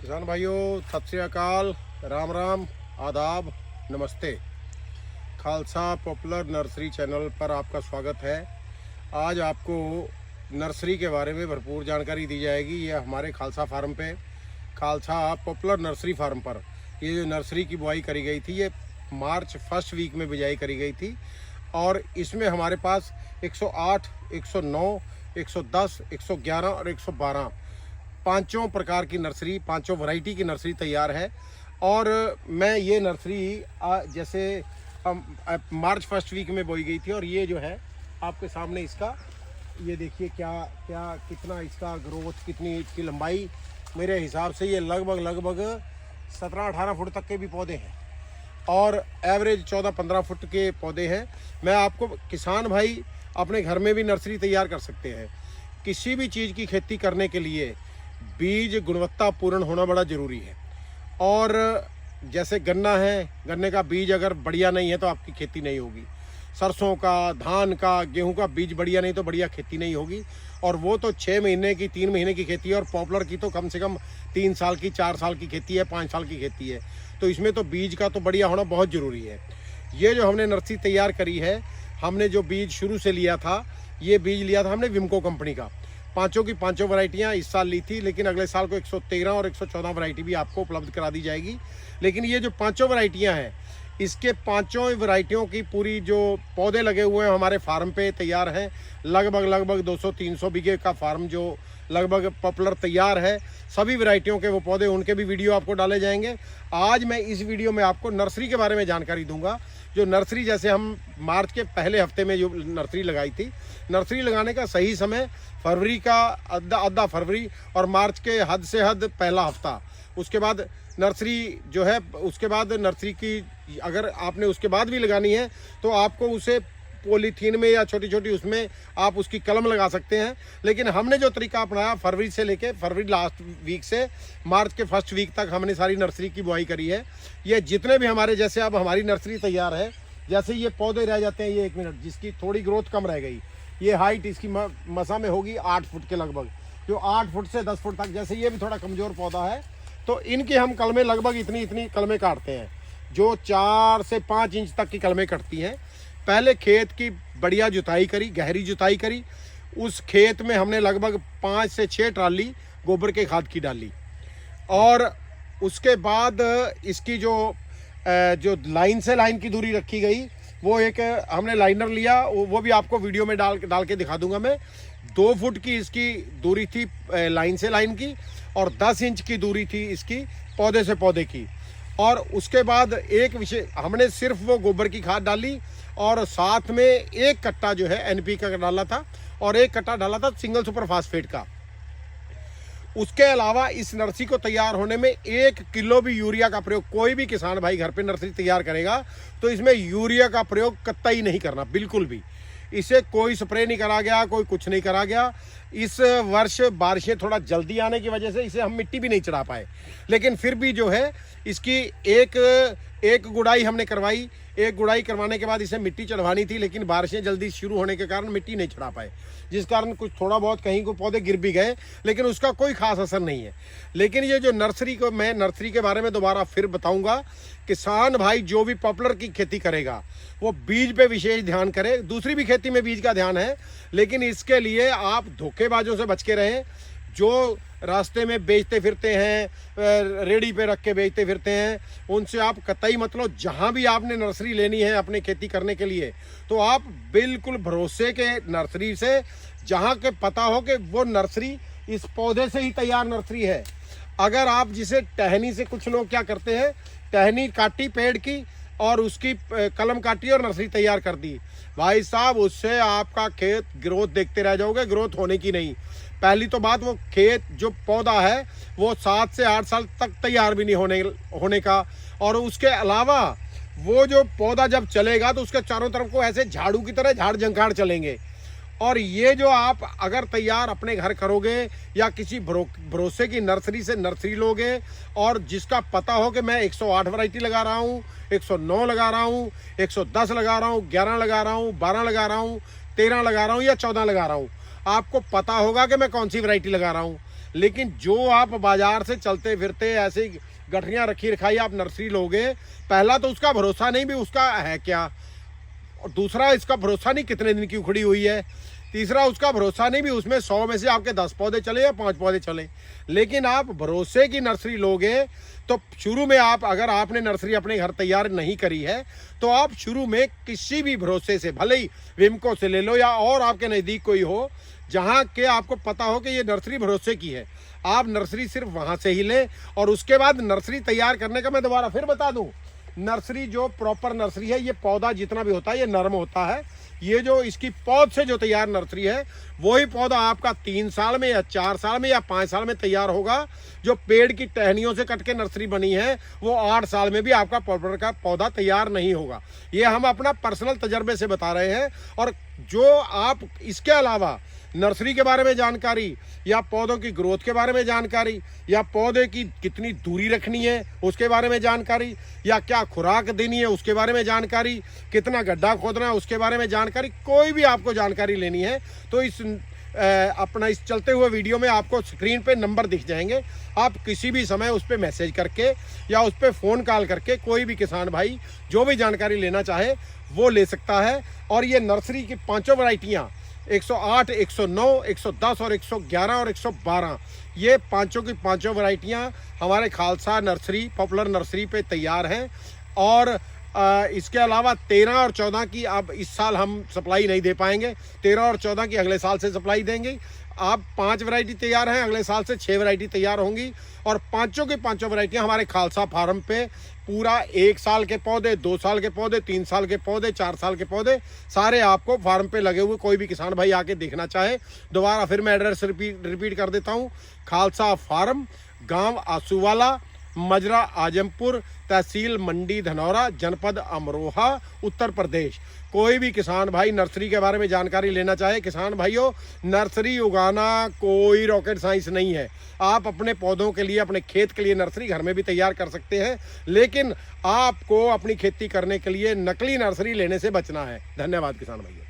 किसान भाइयों, सत श्री अकाल, राम राम, आदाब, नमस्ते। खालसा पॉपुलर नर्सरी चैनल पर आपका स्वागत है। आज आपको नर्सरी के बारे में भरपूर जानकारी दी जाएगी। ये हमारे खालसा फार्म पे, खालसा पॉपुलर नर्सरी फार्म पर ये जो नर्सरी की बुआई करी गई थी, ये मार्च फर्स्ट वीक में बिजाई करी गई थी। और इसमें हमारे पास 108, 109, 110, 111 और 112 पांचों प्रकार की नर्सरी, पांचों वैरायटी की नर्सरी तैयार है। और मैं ये नर्सरी जैसे मार्च फर्स्ट वीक में बोई गई थी, और ये जो है आपके सामने इसका ये देखिए क्या क्या कितना इसका ग्रोथ, कितनी इसकी लंबाई। मेरे हिसाब से ये लगभग 17-18 फुट तक के भी पौधे हैं और एवरेज 14-15 फुट के पौधे हैं। मैं आपको किसान भाई अपने घर में भी नर्सरी तैयार कर सकते हैं। किसी भी चीज़ की खेती करने के लिए बीज गुणवत्तापूर्ण होना बड़ा ज़रूरी है। और जैसे गन्ना है, गन्ने का बीज अगर बढ़िया नहीं है तो आपकी खेती नहीं होगी। सरसों का, धान का, गेहूं का बीज बढ़िया नहीं तो बढ़िया खेती नहीं होगी। और वो तो 6 महीने की, 3 महीने की खेती है, और पॉपुलर की तो कम से कम 3 साल की, 4 साल की खेती है, 5 साल की खेती है। तो इसमें तो बीज का तो बढ़िया होना बहुत ज़रूरी है। ये जो हमने नर्सरी तैयार करी है, हमने जो बीज शुरू से लिया था, ये बीज लिया था हमने विमको कंपनी का। पांचों की पांचों वैरायटियाँ इस साल ली थी, लेकिन अगले साल को 113 और 114 वैरायटी भी आपको उपलब्ध करा दी जाएगी। लेकिन ये जो पांचों वैरायटियाँ हैं, इसके पांचों वैरायटियों की पूरी जो पौधे लगे हुए हैं हमारे फार्म पे तैयार हैं। लगभग 200-300 बीघे का फार्म जो लगभग पॉपुलर तैयार है। सभी वैरायटियों के वो पौधे, उनके भी वीडियो आपको डाले जाएंगे। आज मैं इस वीडियो में आपको नर्सरी के बारे में जानकारी दूंगा। जो नर्सरी, जैसे हम मार्च के पहले हफ्ते में जो नर्सरी लगाई थी, नर्सरी लगाने का सही समय फरवरी का आधा फरवरी और मार्च के हद से हद पहला हफ्ता। उसके बाद नर्सरी जो है, उसके बाद नर्सरी की अगर आपने उसके बाद भी लगानी है तो आपको उसे पॉलीथीन में या छोटी छोटी उसमें आप उसकी कलम लगा सकते हैं। लेकिन हमने जो तरीका अपनाया, फरवरी से लेके फरवरी लास्ट वीक से मार्च के फर्स्ट वीक तक हमने सारी नर्सरी की बुआई करी है। ये जितने भी हमारे, जैसे अब हमारी नर्सरी तैयार है, जैसे ये पौधे रह जाते हैं, ये 1 मिनट जिसकी थोड़ी ग्रोथ कम रह गई, ये हाइट इसकी मसा में होगी 8 फुट के लगभग, जो 8 फुट से 10 फुट तक। जैसे ये भी थोड़ा कमज़ोर पौधा है, तो इनकी हम कलमें लगभग इतनी कलमें काटते हैं, जो 4 से 5 इंच तक की कलमें कटती हैं। पहले खेत की बढ़िया जुताई करी, गहरी जुताई करी। उस खेत में हमने लगभग 5 से 6 ट्राली गोबर के खाद की डाली। और उसके बाद इसकी जो लाइन से लाइन की दूरी रखी गई, वो एक हमने लाइनर लिया, वो भी आपको वीडियो में डाल के दिखा दूंगा मैं। 2 फुट की इसकी दूरी थी लाइन से लाइन की, और 10 इंच की दूरी थी इसकी पौधे से पौधे की। और उसके बाद एक विषय, हमने सिर्फ वो गोबर की खाद डाली, और साथ में 1 कट्टा जो है NP का डाला था, और 1 कट्टा डाला था सिंगल सुपर फास्फेट का। उसके अलावा इस नर्सरी को तैयार होने में 1 किलो भी यूरिया का प्रयोग, कोई भी किसान भाई घर पे नर्सरी तैयार करेगा तो इसमें यूरिया का प्रयोग कतई नहीं करना, बिल्कुल भी। इसे कोई स्प्रे नहीं करा गया, कोई कुछ नहीं करा गया। इस वर्ष बारिशें थोड़ा जल्दी आने की वजह से इसे हम मिट्टी भी नहीं चढ़ा पाए, लेकिन फिर भी जो है इसकी एक गुड़ाई हमने करवाई। 1 गुड़ाई करवाने के बाद इसे मिट्टी चढ़वानी थी, लेकिन बारिशें जल्दी शुरू होने के कारण मिट्टी नहीं चढ़ा पाए, जिस कारण कुछ थोड़ा बहुत कहीं को पौधे गिर भी गए, लेकिन उसका कोई खास असर नहीं है। लेकिन ये जो नर्सरी को, मैं नर्सरी के बारे में दोबारा फिर बताऊंगा। किसान भाई जो भी पॉपुलर की खेती करेगा वो बीज पे विशेष ध्यान करे। दूसरी भी खेती में बीज का ध्यान है, लेकिन इसके लिए आप धोखेबाजों से बच के रहें। जो रास्ते में बेचते फिरते हैं, रेडी पे रख के बेचते फिरते हैं, उनसे आप कतई मत लो। जहाँ भी आपने नर्सरी लेनी है अपने खेती करने के लिए, तो आप बिल्कुल भरोसे के नर्सरी से, जहाँ के पता हो कि वो नर्सरी इस पौधे से ही तैयार नर्सरी है। अगर आप जिसे टहनी से, कुछ लोग क्या करते हैं, टहनी काटी पेड़ की और उसकी कलम काटी और नर्सरी तैयार कर दी, भाई साहब उससे आपका खेत ग्रोथ देखते रह जाओगे, ग्रोथ होने की नहीं। पहली तो बात, वो खेत जो पौधा है वो 7 से 8 साल तक तैयार भी नहीं होने का। और उसके अलावा वो जो पौधा जब चलेगा तो उसके चारों तरफ को ऐसे झाड़ू की तरह झाड़ झंखाड़ चलेंगे। और ये जो आप अगर तैयार अपने घर करोगे या किसी भरोसे की नर्सरी से नर्सरी लोगे, और जिसका पता हो कि मैं 108 वैरायटी लगा रहा हूँ, 109 लगा रहा हूँ, 110 लगा रहा हूँ, 11 लगा रहा हूँ, 12 लगा रहा हूँ, 13 लगा रहा हूँ या 14 लगा रहा हूँ, आपको पता होगा कि मैं कौन सी वैरायटी लगा रहा हूँ। लेकिन जो आप बाजार से चलते फिरते ऐसे गठरियाँ रखी रखाई आप नर्सरी लोगे, पहला तो उसका भरोसा नहीं भी उसका है क्या, और दूसरा इसका भरोसा नहीं कितने दिन की उखड़ी हुई है, तीसरा उसका भरोसा नहीं भी उसमें 100 में से आपके 10 पौधे चले या 5 पौधे चले। लेकिन आप भरोसे की नर्सरी लोगे तो शुरू में आप, अगर आपने नर्सरी अपने घर तैयार नहीं करी है तो आप शुरू में किसी भी भरोसे से, भले ही विमको से ले लो या और आपके नज़दीक कोई हो जहाँ के आपको पता हो कि ये नर्सरी भरोसे की है, आप नर्सरी सिर्फ वहाँ से ही लें। और उसके बाद नर्सरी तैयार करने का मैं दोबारा फिर बता दूँ, नर्सरी जो प्रॉपर नर्सरी है, ये पौधा जितना भी होता है ये नरम होता है। ये जो इसकी पौध से जो तैयार नर्सरी है वही पौधा आपका 3 साल में या 4 साल में या 5 साल में तैयार होगा। जो पेड़ की टहनियों से कट के नर्सरी बनी है वो 8 साल में भी आपका प्रॉपर का पौधा तैयार नहीं होगा। ये हम अपना पर्सनल तजर्बे से बता रहे हैं। और जो आप इसके अलावा नर्सरी के बारे में जानकारी या पौधों की ग्रोथ के बारे में जानकारी या पौधे की कितनी दूरी रखनी है उसके बारे में जानकारी या क्या खुराक देनी है उसके बारे में जानकारी, कितना गड्ढा खोदना है उसके बारे में जानकारी, कोई भी आपको जानकारी लेनी है तो इस चलते हुए वीडियो में आपको स्क्रीन पे नंबर दिख जाएंगे। आप किसी भी समय उस पर मैसेज करके या उस पर फ़ोन कॉल करके कोई भी किसान भाई जो भी जानकारी लेना चाहे वो ले सकता है। और ये नर्सरी की 5 वैरायटियाँ 108, 109, 110 और 111 और 112, ये पांचों की पांचों वैरायटियाँ हमारे खालसा नर्सरी पॉपुलर नर्सरी पे तैयार हैं। और इसके अलावा 13 और 14 की अब इस साल हम सप्लाई नहीं दे पाएंगे, 13 और 14 की अगले साल से सप्लाई देंगे। अब 5 वैरायटी तैयार हैं, अगले साल से 6 वैरायटी तैयार होंगी। और पांचों की पांचों वैरायटियाँ हमारे खालसा फार्म पे पूरा 1 साल के पौधे, 2 साल के पौधे, 3 साल के पौधे, 4 साल के पौधे सारे आपको फार्म पे लगे हुए, कोई भी किसान भाई आके देखना चाहे। दोबारा फिर मैं एड्रेस रिपीट कर देता हूँ, खालसा फार्म, गांव आसूवाला, मजरा आजमपुर, तहसील मंडी धनौरा, जनपद अमरोहा, उत्तर प्रदेश। कोई भी किसान भाई नर्सरी के बारे में जानकारी लेना चाहे, किसान भाइयों नर्सरी उगाना कोई रॉकेट साइंस नहीं है। आप अपने पौधों के लिए, अपने खेत के लिए नर्सरी घर में भी तैयार कर सकते हैं, लेकिन आपको अपनी खेती करने के लिए नकली नर्सरी लेने से बचना है। धन्यवाद किसान भाइयों।